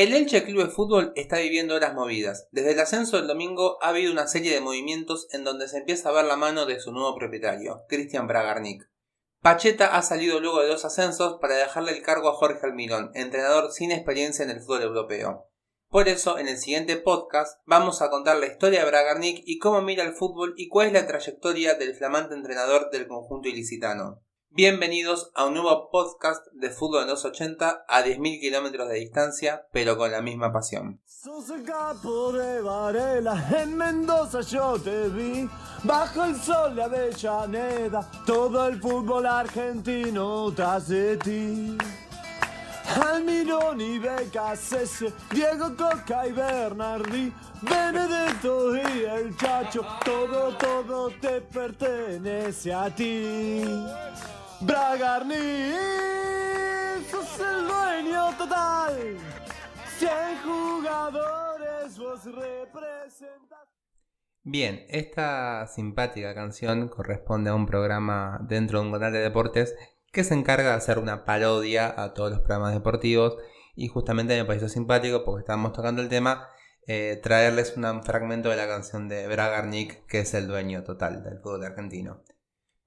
El Elche Club de Fútbol está viviendo horas movidas. Desde el ascenso del domingo ha habido una serie de movimientos en donde se empieza a ver la mano de su nuevo propietario, Cristian Bragarnik. Pacheta ha salido luego de 2 ascensos para dejarle el cargo a Jorge Almirón, entrenador sin experiencia en el fútbol europeo. Por eso, en el siguiente podcast, vamos a contar la historia de Bragarnik y cómo mira el fútbol y cuál es la trayectoria del flamante entrenador del conjunto ilicitano. Bienvenidos a un nuevo podcast de Fútbol en 280 a 10.000 kilómetros de distancia, pero con la misma pasión. Sos el capo de Varela, en Mendoza yo te vi, bajo el sol de Avellaneda, todo el fútbol argentino tras de ti. Almirón y Becasese, Diego Coca y Bernardí, Benedetto y el Chacho, todo te pertenece a ti. Bragarnik, sos el dueño total, 100 jugadores vos representas. Bien, esta simpática canción corresponde a un programa dentro de un canal de deportes que se encarga de hacer una parodia a todos los programas deportivos, y justamente me pareció simpático porque estábamos tocando el tema, traerles un fragmento de la canción de Bragarnik, que es el dueño total del fútbol argentino.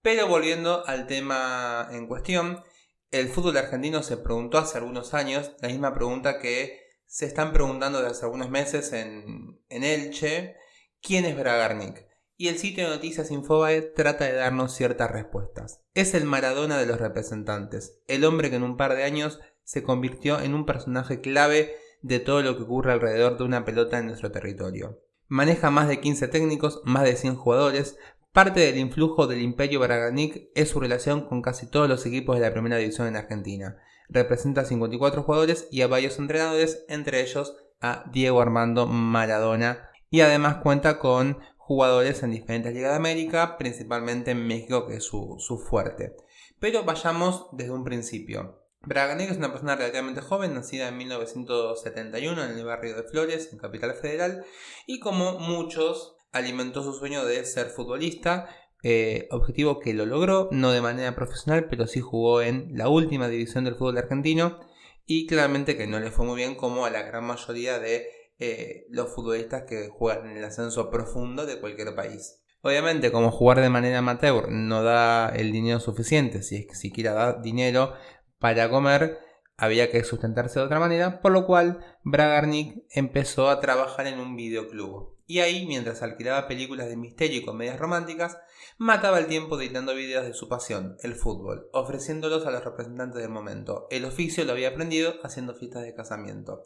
Pero volviendo al tema en cuestión, el fútbol argentino se preguntó hace algunos años la misma pregunta que se están preguntando desde hace algunos meses en Elche: ¿quién es Bragarnik? Y el sitio de noticias Infobae trata de darnos ciertas respuestas. Es el Maradona de los representantes, el hombre que en un par de años se convirtió en un personaje clave de todo lo que ocurre alrededor de una pelota en nuestro territorio. Maneja más de 15 técnicos, más de 100 jugadores. Parte del influjo del imperio Bragarnik es su relación con casi todos los equipos de la primera división en Argentina. Representa a 54 jugadores y a varios entrenadores, entre ellos a Diego Armando Maradona, y además cuenta con jugadores en diferentes ligas de América, principalmente en México, que es su fuerte. Pero vayamos desde un principio. Bragarnik es una persona relativamente joven, nacida en 1971 en el barrio de Flores, en Capital Federal, y como muchos alimentó su sueño de ser futbolista, objetivo que lo logró, no de manera profesional, pero sí jugó en la última división del fútbol argentino, y claramente que no le fue muy bien, como a la gran mayoría de los futbolistas que juegan en el ascenso profundo de cualquier país. Obviamente, como jugar de manera amateur no da el dinero suficiente, si es que siquiera da dinero para comer, había que sustentarse de otra manera, por lo cual Bragarnik empezó a trabajar en un videoclub. Y ahí, mientras alquilaba películas de misterio y comedias románticas, mataba el tiempo editando videos de su pasión, el fútbol, ofreciéndolos a los representantes del momento. El oficio lo había aprendido haciendo fiestas de casamiento.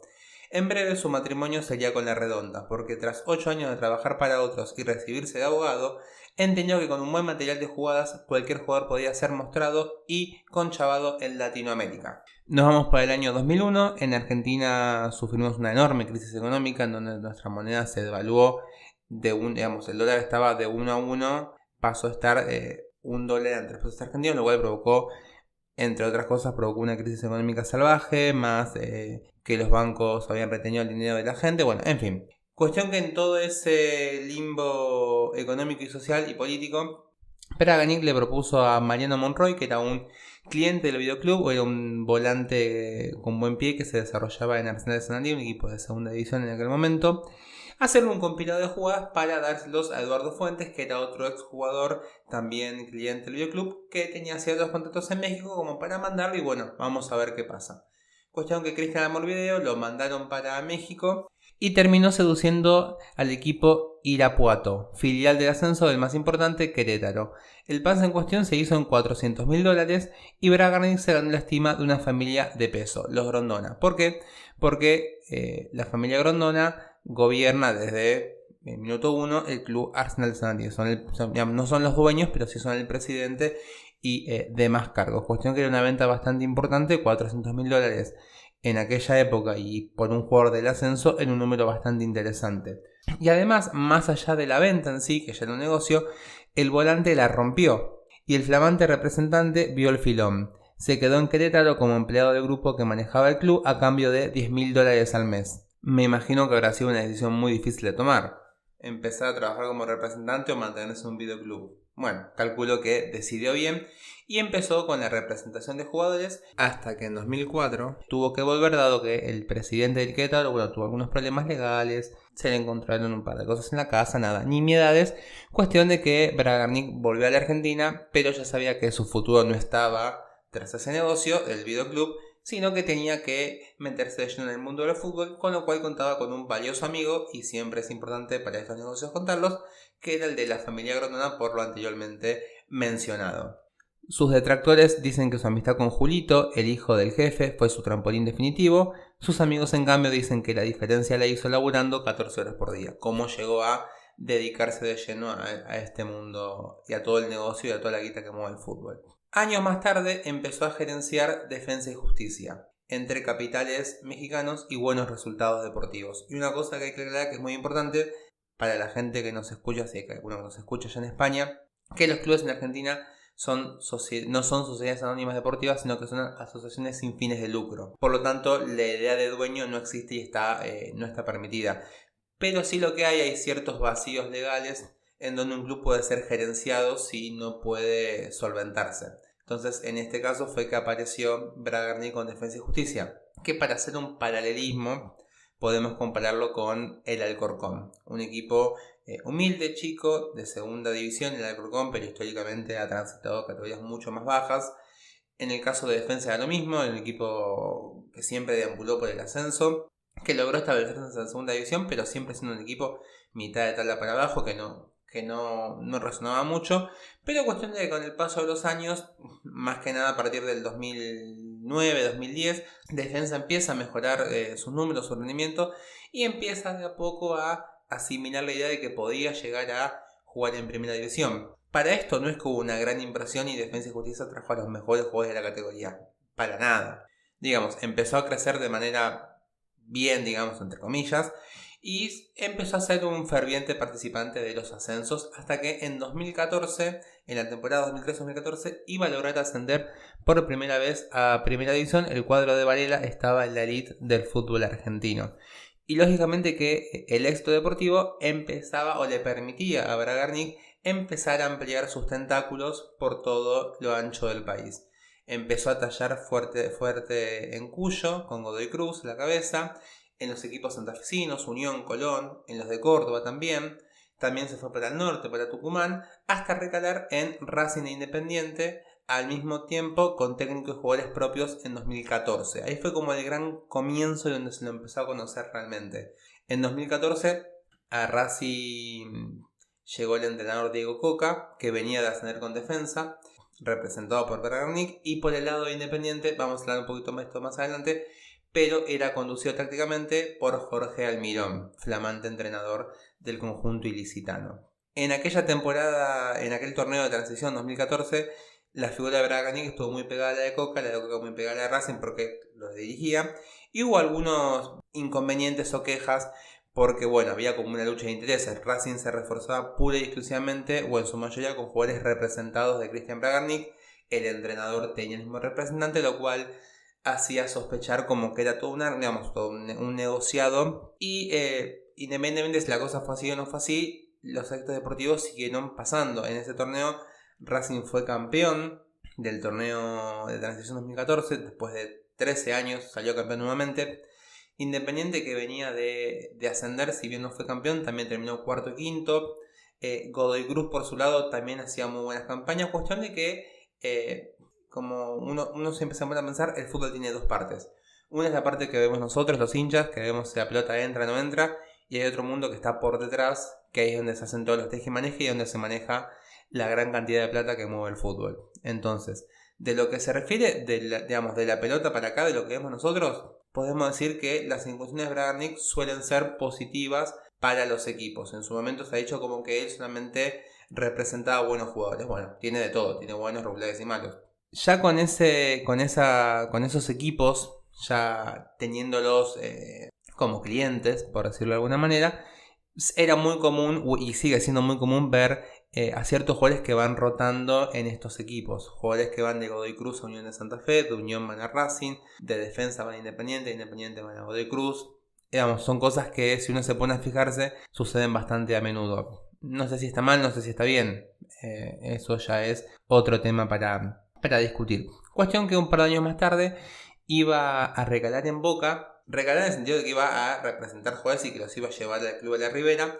En breve su matrimonio sería con la redonda, porque tras 8 años de trabajar para otros y recibirse de abogado, entendió que con un buen material de jugadas cualquier jugador podía ser mostrado y conchavado en Latinoamérica. Nos vamos para el año 2001, en Argentina sufrimos una enorme crisis económica en donde nuestra moneda se devaluó el dólar estaba de 1 a 1, pasó a estar $1 entre pesos argentinos, lo cual provocó, entre otras cosas, una crisis económica salvaje, más que los bancos habían retenido el dinero de la gente, bueno, en fin. Cuestión que en todo ese limbo económico y social y político, Bragarnik le propuso a Mariano Monroy, que era un cliente del videoclub, o era un volante con buen pie que se desarrollaba en Arsenal de Sarandí, un equipo de segunda división en aquel momento, hacer un compilado de jugadas para dárselos a Eduardo Fuentes, que era otro exjugador, también cliente del videoclub, que tenía ciertos contactos en México como para mandarlo, y bueno, vamos a ver qué pasa. Cuestión que Cristian amó el video, lo mandaron para México y terminó seduciendo al equipo Irapuato, filial del ascenso del más importante, Querétaro. El pase en cuestión se hizo en $400.000 y Bragarnik se ganó la estima de una familia de peso, los Grondona. ¿Por qué? Porque la familia Grondona gobierna desde el minuto 1 el club Arsenal de Sarandí. No son los dueños, pero sí son el presidente y demás cargos. Cuestión que era una venta bastante importante, $400.000 en aquella época, y por un jugador del ascenso era un número bastante interesante. Y además, más allá de la venta en sí, que ya era un negocio, el volante la rompió y el flamante representante vio el filón. Se quedó en Querétaro como empleado del grupo que manejaba el club a cambio de $10.000 al mes. Me imagino que habrá sido una decisión muy difícil de tomar. empezar a trabajar como representante o mantenerse en un videoclub. Bueno, calculo que decidió bien y empezó con la representación de jugadores hasta que en 2004 tuvo que volver, dado que el presidente del Querétaro tuvo algunos problemas legales, se le encontraron un par de cosas en la casa, nada, nimiedades, cuestión de que Bragarnik volvió a la Argentina, pero ya sabía que su futuro no estaba tras ese negocio, el videoclub, sino que tenía que meterse de lleno en el mundo del fútbol, con lo cual contaba con un valioso amigo, y siempre es importante para estos negocios contarlos, que era el de la familia Grondona, por lo anteriormente mencionado. Sus detractores dicen que su amistad con Julito, el hijo del jefe, fue su trampolín definitivo. Sus amigos, en cambio, dicen que la diferencia la hizo laburando 14 horas por día. Cómo llegó a dedicarse de lleno a este mundo y a todo el negocio y a toda la guita que mueve el fútbol. Años más tarde empezó a gerenciar Defensa y Justicia, entre capitales mexicanos y buenos resultados deportivos. Y una cosa que hay que aclarar, que es muy importante para la gente que nos escucha, si hay alguno que nos escucha allá en España, que los clubes en Argentina no son sociedades anónimas deportivas, sino que son asociaciones sin fines de lucro. Por lo tanto, la idea de dueño no existe y no está permitida. Pero sí lo que hay ciertos vacíos legales en donde un club puede ser gerenciado si no puede solventarse. Entonces, en este caso fue que apareció Bragarnik con Defensa y Justicia, que para hacer un paralelismo podemos compararlo con el Alcorcón, un equipo humilde, chico, de segunda división. El Alcorcón, pero históricamente ha transitado categorías mucho más bajas. En el caso de Defensa era lo mismo, el equipo que siempre deambuló por el ascenso, que logró establecerse en la segunda división, pero siempre siendo un equipo mitad de tabla para abajo, que no resonaba mucho, pero cuestión de que con el paso de los años, más que nada a partir del 2009-2010, Defensa empieza a mejorar sus números, su rendimiento, y empieza de a poco a asimilar la idea de que podía llegar a jugar en primera división. Para esto no es que hubo una gran impresión y Defensa y Justicia trajo a los mejores jugadores de la categoría, para nada. Digamos, empezó a crecer de manera bien, digamos, entre comillas, y empezó a ser un ferviente participante de los ascensos, hasta que en 2014, en la temporada 2013-2014, iba a lograr ascender por primera vez a primera división. El cuadro de Varela estaba en la elite del fútbol argentino. Y lógicamente que el éxito deportivo empezaba o le permitía a Bragarnik empezar a ampliar sus tentáculos por todo lo ancho del país. Empezó a tallar fuerte en Cuyo, con Godoy Cruz a la cabeza, en los equipos santafesinos, Unión, Colón, en los de Córdoba también. También se fue para el norte, para Tucumán, hasta recalar en Racing e Independiente, al mismo tiempo con técnicos y jugadores propios en 2014. Ahí fue como el gran comienzo donde se lo empezó a conocer realmente. En 2014 a Racing llegó el entrenador Diego Coca, que venía de ascender con Defensa, representado por Bragarnik, y por el lado de Independiente, vamos a hablar un poquito más de esto más adelante, pero era conducido tácticamente por Jorge Almirón, flamante entrenador del conjunto ilicitano. En aquella temporada, en aquel torneo de transición 2014, la figura de Bragarnik estuvo muy pegada a la de Coca muy pegada a la de Racing porque lo dirigía, y hubo algunos inconvenientes o quejas porque había como una lucha de intereses. Racing se reforzaba pura y exclusivamente, o en su mayoría, con jugadores representados de Cristian Bragarnik. El entrenador tenía el mismo representante, lo cual hacía sospechar como que era todo un negociado. Y independientemente si la cosa fue así o no fue así, los actos deportivos siguieron pasando. En ese torneo Racing fue campeón del torneo de transición 2014, después de 13 años salió campeón nuevamente. Independiente, que venía de ascender, si bien no fue campeón, también terminó cuarto y quinto. Godoy Cruz, por su lado, también hacía muy buenas campañas. Cuestión de que, como uno siempre se pone a pensar, el fútbol tiene dos partes. Una es la parte que vemos nosotros, los hinchas, que vemos si la pelota entra o no entra, y hay otro mundo que está por detrás, que ahí es donde se hacen todos los tejimanejes y donde se maneja la gran cantidad de plata que mueve el fútbol. Entonces, de lo que se refiere de la pelota para acá, de lo que vemos nosotros, podemos decir que las incursiones de Bragarnik suelen ser positivas para los equipos. En su momento se ha dicho como que él solamente representaba buenos jugadores. Bueno, tiene de todo, tiene buenos, regulares y malos. Ya con esos equipos, ya teniéndolos como clientes, por decirlo de alguna manera, era muy común, y sigue siendo muy común, ver a ciertos jugadores que van rotando en estos equipos. Jugadores que van de Godoy Cruz a Unión de Santa Fe, de Unión van a Racing, de Defensa van a Independiente, de Independiente van a Godoy Cruz, Digamos, son cosas que si uno se pone a fijarse suceden bastante a menudo. No sé si está mal, no sé si está bien. Eso ya es otro tema para discutir. Cuestión que un par de años más tarde iba a recalar en Boca. Recalar en el sentido de que iba a representar jugadores y que los iba a llevar al Club de la Ribera.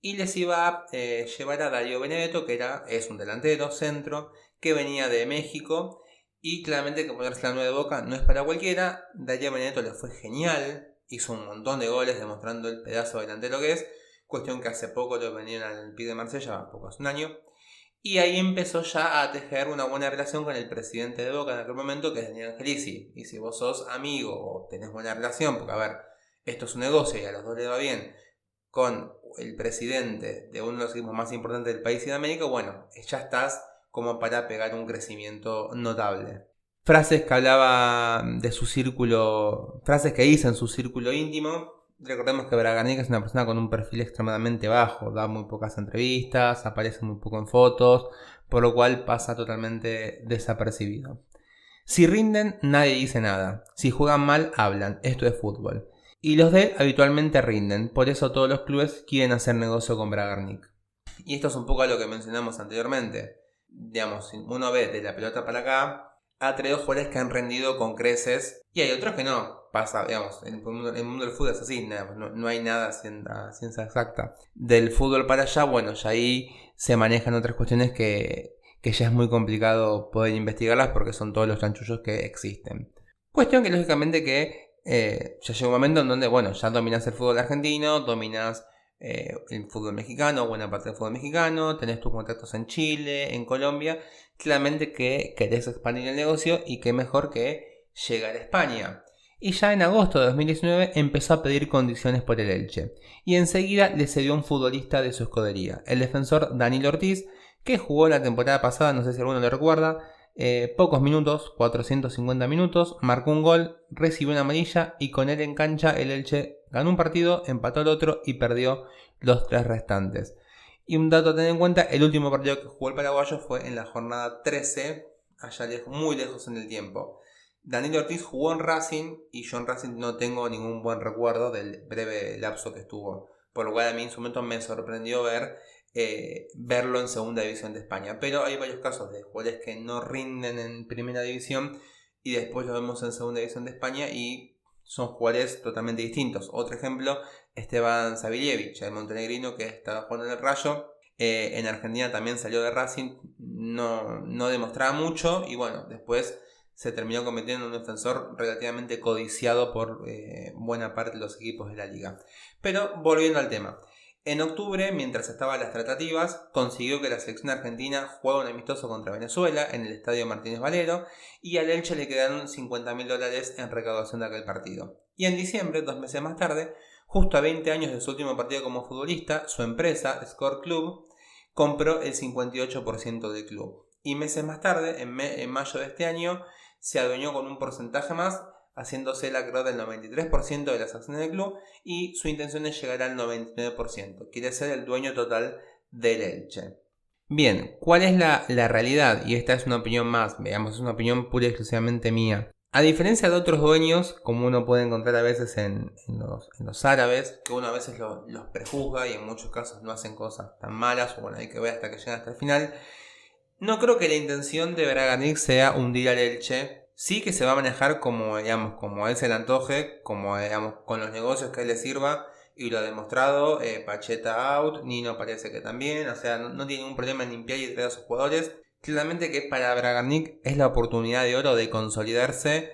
Y les iba a llevar a Darío Benedetto, que es un delantero centro, que venía de México. Y claramente que ponerse la 9 de Boca no es para cualquiera. Darío Benedetto le fue genial. Hizo un montón de goles demostrando el pedazo delantero que es. Cuestión que hace poco lo venían al Pi de Marsella, poco hace un año. Y ahí empezó ya a tejer una buena relación con el presidente de Boca en aquel momento, que es Daniel Angelici. Y si vos sos amigo o tenés buena relación, porque a ver, esto es un negocio y a los dos les va bien, con el presidente de uno de los equipos más importantes del país y de América, bueno, ya estás como para pegar un crecimiento notable. Frases que hablaba de su círculo, frases que hizo en su círculo íntimo. Recordemos que Bragarnik es una persona con un perfil extremadamente bajo, da muy pocas entrevistas, aparece muy poco en fotos, por lo cual pasa totalmente desapercibido. Si rinden, nadie dice nada. Si juegan mal, hablan. Esto es fútbol. Y los de él habitualmente rinden, por eso todos los clubes quieren hacer negocio con Bragarnik. Y esto es un poco a lo que mencionamos anteriormente. Digamos, si uno ve de la pelota para acá, ha traído jugadores que han rendido con creces y hay otros que no. Pasa, digamos, en el mundo del fútbol es así, no hay nada ciencia exacta. Del fútbol para allá, bueno, ya ahí se manejan otras cuestiones que ya es muy complicado poder investigarlas porque son todos los chanchullos que existen. Cuestión que lógicamente que ya llega un momento en donde, bueno, ya dominás el fútbol argentino, dominás el fútbol mexicano, buena parte del fútbol mexicano, tenés tus contactos en Chile, en Colombia, claramente que querés expandir el negocio y qué mejor que llegar a España. Y ya en agosto de 2019 empezó a pedir condiciones por el Elche y enseguida le cedió un futbolista de su escudería, el defensor Danilo Ortiz, que jugó la temporada pasada, no sé si alguno lo recuerda, pocos minutos, 450 minutos, marcó un gol, recibió una amarilla y con él en cancha el Elche ganó un partido, empató el otro y perdió los 3 restantes. Y un dato a tener en cuenta, el último partido que jugó el paraguayo fue en la jornada 13, allá muy lejos en el tiempo. Danilo Ortiz jugó en Racing y yo en Racing no tengo ningún buen recuerdo del breve lapso que estuvo, por lo cual a mí en su momento me sorprendió verlo en segunda división de España. Pero hay varios casos de jugadores que no rinden en primera división y después lo vemos en segunda división de España y son jugadores totalmente distintos. Otro ejemplo, Esteban Savillevich, el montenegrino que estaba jugando en el Rayo. En Argentina también salió de Racing, no demostraba mucho y bueno, después se terminó convirtiendo en un defensor relativamente codiciado por buena parte de los equipos de la liga. Pero volviendo al tema. En octubre, mientras estaban las tratativas, consiguió que la selección argentina juegue un amistoso contra Venezuela en el estadio Martínez Valero y al Elche le quedaron $50.000 en recaudación de aquel partido. Y en diciembre, 2 meses más tarde, justo a 20 años de su último partido como futbolista, su empresa, Score Club, compró el 58% del club. Y meses más tarde, en mayo de este año, se adueñó con un porcentaje más, haciéndose el acreedor del 93% de las acciones del club y su intención es llegar al 99%. Quiere ser el dueño total del Elche. Bien, ¿cuál es la realidad? Y esta es una opinión más, veamos, es una opinión pura y exclusivamente mía. A diferencia de otros dueños, como uno puede encontrar a veces en los árabes, que uno a veces los prejuzga y en muchos casos no hacen cosas tan malas, o bueno, hay que ver hasta que lleguen hasta el final, no creo que la intención de Bragarnik sea hundir al Elche. Sí que se va a manejar como a él se le antoje, como con los negocios que a él le sirva, y lo ha demostrado. Pacheta out, Nino parece que también, o sea, no tiene ningún problema en limpiar y traer a sus jugadores. Claramente que para Bragarnik es la oportunidad de oro de consolidarse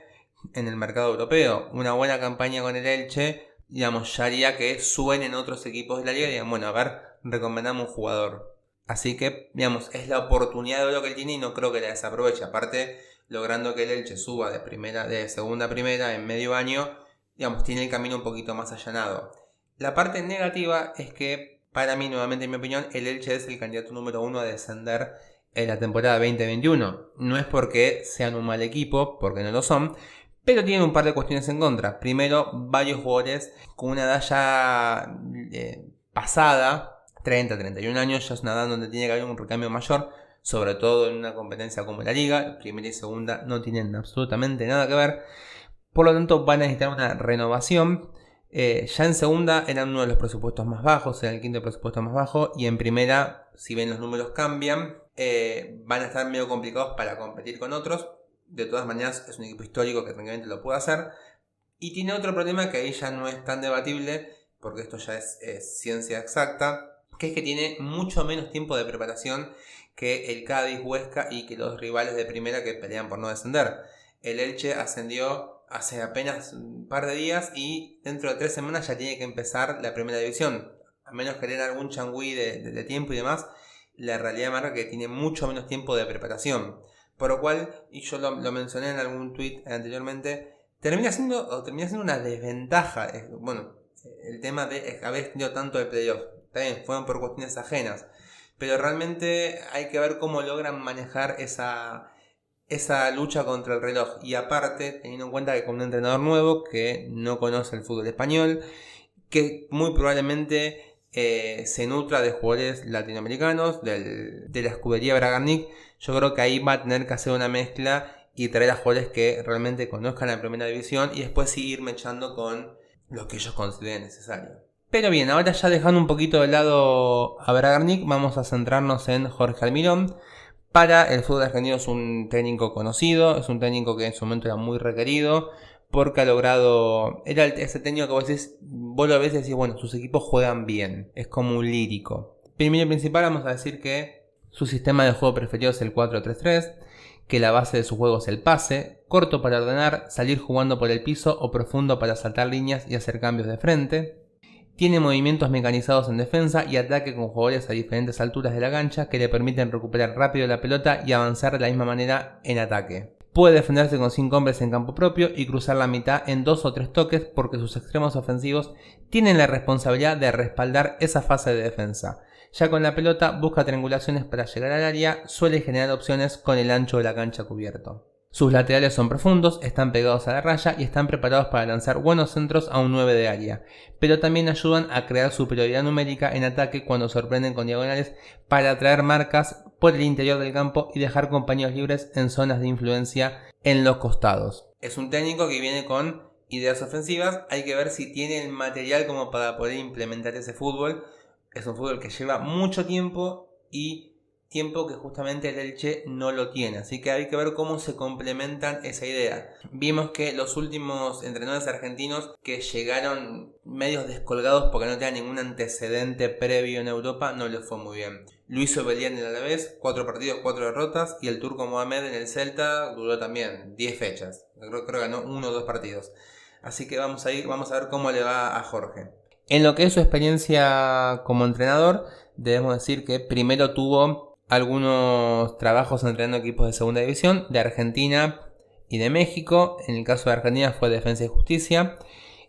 en el mercado europeo. Una buena campaña con el Elche, ya haría que suenen otros equipos de la liga y digan, bueno, a ver, recomendamos un jugador. Así que, es la oportunidad de oro que él tiene y no creo que la desaproveche. Aparte, logrando que el Elche suba de segunda a primera en medio año, tiene el camino un poquito más allanado. La parte negativa es que, para mí, nuevamente en mi opinión, el Elche es el candidato número 1 a descender en la temporada 2021. No es porque sean un mal equipo, porque no lo son, pero tienen un par de cuestiones en contra. Primero, varios jugadores con una edad ya pasada, 30, 31 años, ya es una edad donde tiene que haber un recambio mayor, sobre todo en una competencia como la liga. Primera y segunda no tienen absolutamente nada que ver, por lo tanto van a necesitar una renovación. Ya en segunda eran uno de los presupuestos más bajos, era el quinto presupuesto más bajo, y en primera, si bien los números cambian, van a estar medio complicados para competir con otros. De todas maneras es un equipo histórico que tranquilamente lo puede hacer. Y tiene otro problema que ahí ya no es tan debatible, porque esto ya es ciencia exacta, que es que tiene mucho menos tiempo de preparación que el Cádiz, Huesca y que los rivales de primera que pelean por no descender. El Elche ascendió hace apenas un par de días y dentro de 3 semanas ya tiene que empezar la primera división. A menos que den algún changüí de tiempo y demás, la realidad marca que tiene mucho menos tiempo de preparación. Por lo cual, y yo lo mencioné en algún tweet anteriormente, termina siendo una desventaja. El tema de haber extendido tanto el playoff. También fueron por cuestiones ajenas. Pero realmente hay que ver cómo logran manejar esa lucha contra el reloj. Y aparte, teniendo en cuenta que con un entrenador nuevo que no conoce el fútbol español, que muy probablemente se nutra de jugadores latinoamericanos, de la escudería Bragarnik, yo creo que ahí va a tener que hacer una mezcla y traer a jugadores que realmente conozcan la primera división y después seguir mechando con lo que ellos consideren necesario. Pero bien, ahora ya dejando un poquito de lado a Bragarnik, vamos a centrarnos en Jorge Almirón. Para el fútbol argentino es un técnico conocido, es un técnico que en su momento era muy requerido, porque ha logrado, era ese técnico que vos lo ves y decís, bueno, sus equipos juegan bien, es como un lírico. Primero y principal vamos a decir que su sistema de juego preferido es el 4-3-3, que la base de su juego es el pase, corto para ordenar, salir jugando por el piso o profundo para saltar líneas y hacer cambios de frente. Tiene movimientos mecanizados en defensa y ataque con jugadores a diferentes alturas de la cancha que le permiten recuperar rápido la pelota y avanzar de la misma manera en ataque. Puede defenderse con 5 hombres en campo propio y cruzar la mitad en 2 o 3 toques porque sus extremos ofensivos tienen la responsabilidad de respaldar esa fase de defensa. Ya con la pelota busca triangulaciones para llegar al área, suele generar opciones con el ancho de la cancha cubierto. Sus laterales son profundos, están pegados a la raya y están preparados para lanzar buenos centros a un 9 de área, pero también ayudan a crear superioridad numérica en ataque cuando sorprenden con diagonales para atraer marcas por el interior del campo y dejar compañeros libres en zonas de influencia en los costados. Es un técnico que viene con ideas ofensivas, hay que ver si tiene el material como para poder implementar ese fútbol. Es un fútbol que lleva mucho tiempo y tiempo que justamente el Elche no lo tiene, así que hay que ver cómo se complementan esa idea. Vimos que los últimos entrenadores argentinos que llegaron medios descolgados porque no tenían ningún antecedente previo en Europa no les fue muy bien. Luis Ovelia en el Alavés, 4 partidos, 4 derrotas, y el turco Mohamed en el Celta duró también 10 fechas, creo que ganó 1 o 2 partidos. Así que vamos a ver cómo le va a Jorge. En lo que es su experiencia como entrenador, debemos decir que primero tuvo algunos trabajos entrenando equipos de segunda división de Argentina y de México. En el caso de Argentina fue Defensa y Justicia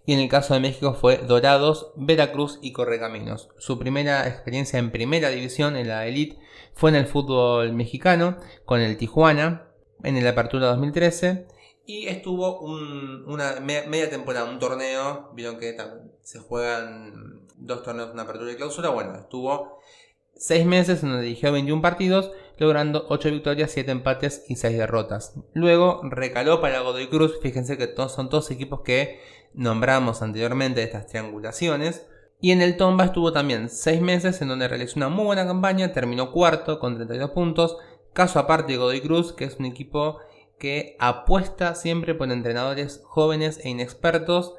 y en el caso de México fue Dorados, Veracruz y Correcaminos. Su primera experiencia en primera división, en la Elite, fue en el fútbol mexicano con el Tijuana en el Apertura 2013 y estuvo una media temporada, un torneo. Vieron que se juegan 2 torneos, una apertura y clausura. Bueno, estuvo 6 meses en donde dirigió 21 partidos, logrando 8 victorias, 7 empates y 6 derrotas. Luego recaló para Godoy Cruz. Fíjense que son todos equipos que nombramos anteriormente de estas triangulaciones. Y en el Tomba estuvo también 6 meses en donde realizó una muy buena campaña, terminó cuarto con 32 puntos. Caso aparte de Godoy Cruz, que es un equipo que apuesta siempre por entrenadores jóvenes e inexpertos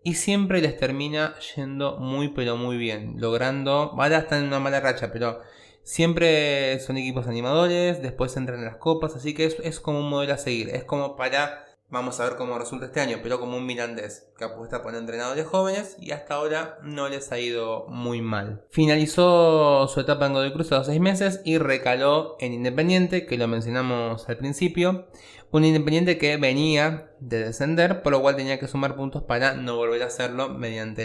y siempre les termina yendo muy pero muy bien, logrando, ahora están en una mala racha, pero siempre son equipos animadores, después entran en las copas, así que es como un modelo a seguir, es como para, vamos a ver cómo resulta este año, pero como un Mirandés que apuesta por entrenadores jóvenes y hasta ahora no les ha ido muy mal. Finalizó su etapa en Godoy Cruz a los 6 meses y recaló en Independiente, que lo mencionamos al principio. Un Independiente que venía de descender, por lo cual tenía que sumar puntos para no volver a hacerlo mediante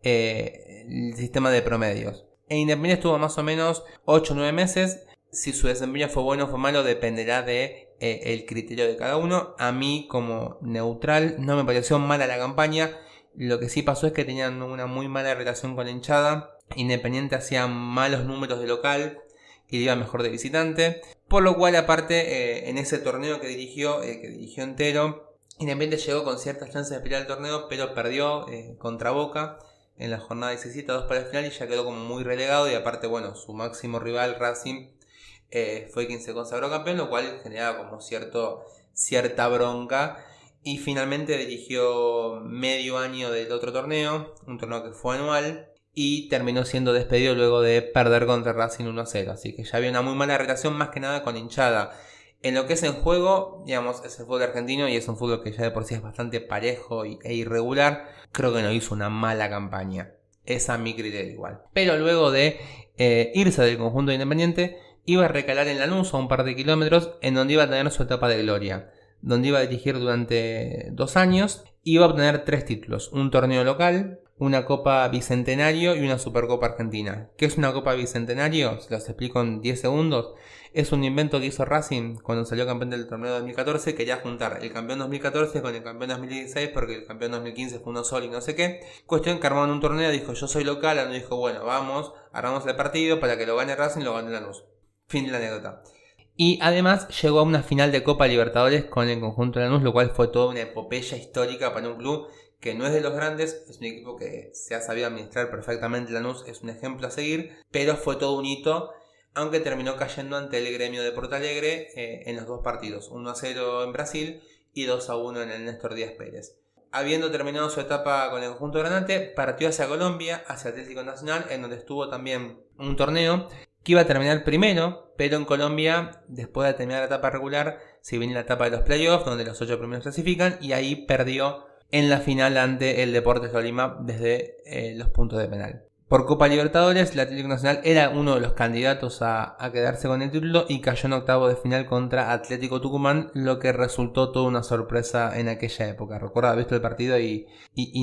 el sistema de promedios. En Independiente estuvo más o menos 8 o 9 meses. Si su desempeño fue bueno o fue malo dependerá de el criterio de cada uno. A mí, como neutral, no me pareció mala la campaña. Lo que sí pasó es que tenían una muy mala relación con la hinchada. Independiente hacía malos números de local y iba mejor de visitante. Por lo cual, aparte, en ese torneo que dirigió entero, Independiente llegó con ciertas chances de pelear el torneo, pero perdió contra Boca en la jornada 17, 2 para el final, y ya quedó como muy relegado. Y aparte, bueno, su máximo rival, Racing, fue quien se consagró campeón, lo cual generaba como cierta bronca. Y finalmente dirigió medio año del otro torneo, un torneo que fue anual, y terminó siendo despedido luego de perder contra Racing 1-0. Así que ya había una muy mala relación, más que nada con hinchada. En lo que es en juego, digamos, es el fútbol argentino y es un fútbol que ya de por sí es bastante parejo e irregular. Creo que no hizo una mala campaña. Es a mi criterio igual. Pero luego de irse del conjunto de Independiente, iba a recalar en Lanús a un par de kilómetros, en donde iba a tener su etapa de gloria, donde iba a dirigir durante 2 años. Iba a obtener 3 títulos: un torneo local, una Copa Bicentenario y una Supercopa Argentina. ¿Qué es una Copa Bicentenario? Se los explico en 10 segundos. Es un invento que hizo Racing cuando salió campeón del torneo 2014. Quería juntar el campeón 2014 con el campeón 2016 porque el campeón 2015 fue uno solo y no sé qué. Cuestión que armaron un torneo, dijo yo soy local, Lanús dijo bueno vamos, armamos el partido para que lo gane Racing, lo gane Lanús. Fin de la anécdota. Y además llegó a una final de Copa Libertadores con el conjunto de Lanús, lo cual fue toda una epopeya histórica para un club que no es de los grandes, es un equipo que se ha sabido administrar perfectamente. Lanús es un ejemplo a seguir, pero fue todo un hito, aunque terminó cayendo ante el Gremio de Porto Alegre en los 2 partidos, 1-0 en Brasil y 2-1 en el Néstor Díaz Pérez. Habiendo terminado su etapa con el conjunto granate, partió hacia Colombia, hacia Atlético Nacional, en donde estuvo también un torneo que iba a terminar primero, pero en Colombia, después de terminar la etapa regular, se viene la etapa de los playoffs, donde los 8 primeros clasifican, y ahí perdió en la final ante el Deportes Tolima desde los puntos de penal. Por Copa Libertadores, el Atlético Nacional era uno de los candidatos a quedarse con el título y cayó en octavo de final contra Atlético Tucumán, lo que resultó toda una sorpresa en aquella época. Recuerdo haber visto el partido y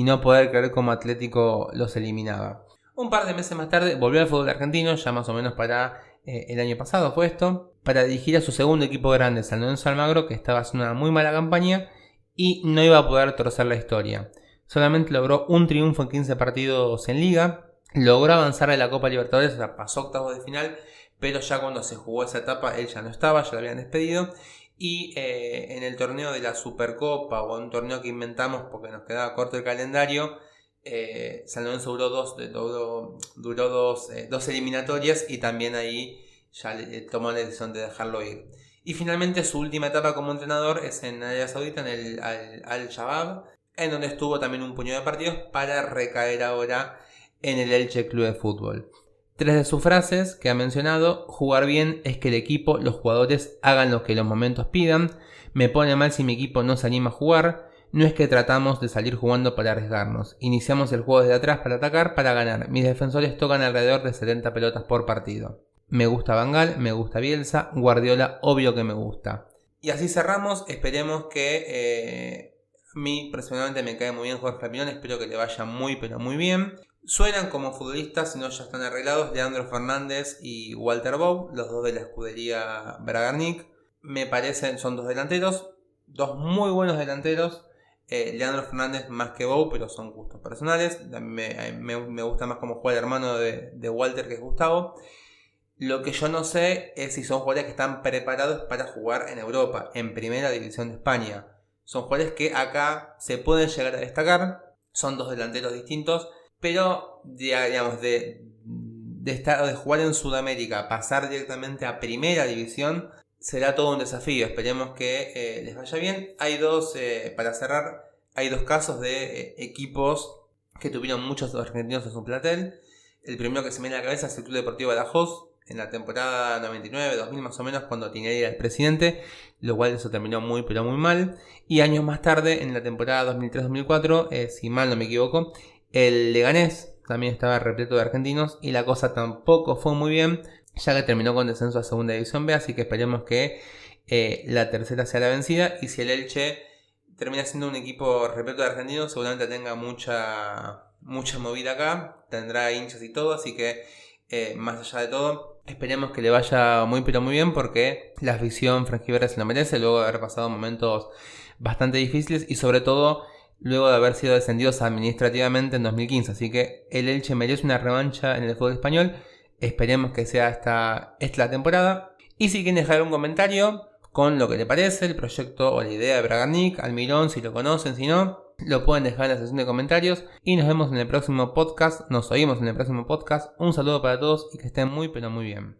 no poder creer cómo Atlético los eliminaba. Un par de meses más tarde volvió al fútbol argentino, ya más o menos para el año pasado fue esto, para dirigir a su segundo equipo grande, San Lorenzo Almagro, que estaba haciendo una muy mala campaña y no iba a poder torcer la historia. Solamente logró un triunfo en 15 partidos en Liga. Logró avanzar en la Copa Libertadores, o sea, pasó octavos de final, pero ya cuando se jugó esa etapa él ya no estaba, ya lo habían despedido. Y en el torneo de la Supercopa, o un torneo que inventamos porque nos quedaba corto el calendario, San Lorenzo duró dos eliminatorias y también ahí ya tomó la decisión de dejarlo ir. Y finalmente su última etapa como entrenador es en Arabia Saudita, en el Al-Shabaab, en donde estuvo también un puñado de partidos para recaer ahora en el Elche Club de Fútbol. 3 de sus frases que ha mencionado: jugar bien es que el equipo, los jugadores hagan lo que los momentos pidan, me pone mal si mi equipo no se anima a jugar, no es que tratamos de salir jugando para arriesgarnos, iniciamos el juego desde atrás para atacar, para ganar, mis defensores tocan alrededor de 70 pelotas por partido. Me gusta Van Gaal, me gusta Bielsa, Guardiola, obvio que me gusta. Y así cerramos. Esperemos que a mí personalmente me cae muy bien Jorge Almirón, espero que le vaya muy pero muy bien. Suenan como futbolistas, si no ya están arreglados, Leandro Fernández y Walter Bow, los dos de la escudería Bragarnik. Me parecen, son 2 delanteros, 2 muy buenos delanteros. Leandro Fernández más que Bow, pero son gustos personales. Me gusta más como juega el hermano de Walter, que es Gustavo. Lo que yo no sé es si son jugadores que están preparados para jugar en Europa, en Primera División de España. Son jugadores que acá se pueden llegar a destacar, son 2 delanteros distintos, pero digamos de jugar en Sudamérica, pasar directamente a Primera División, será todo un desafío. Esperemos que les vaya bien. Para cerrar, hay 2 casos de equipos que tuvieron muchos argentinos en su plantel. El primero que se me viene a la cabeza es el Club Deportivo Badajoz, en la temporada 99-2000 más o menos, cuando Tinelli era el presidente, lo cual eso terminó muy pero muy mal. Y años más tarde, en la temporada 2003-2004, si mal no me equivoco, el Leganés también estaba repleto de argentinos y la cosa tampoco fue muy bien, ya que terminó con descenso a Segunda División B, así que esperemos que la tercera sea la vencida. Y si el Elche termina siendo un equipo repleto de argentinos, seguramente tenga mucha movida acá, tendrá hinchas y todo, así que más allá de todo, esperemos que le vaya muy pero muy bien, porque la afición franjiverde se lo merece luego de haber pasado momentos bastante difíciles y sobre todo luego de haber sido descendidos administrativamente en 2015. Así que el Elche merece una revancha en el fútbol español. Esperemos que sea esta la temporada. Y si quieren dejar un comentario, con lo que le parece el proyecto o la idea de Bragarnik, Almirón, si lo conocen, si no, lo pueden dejar en la sección de comentarios y nos vemos en el próximo podcast, nos oímos en el próximo podcast. Un saludo para todos y que estén muy pero muy bien.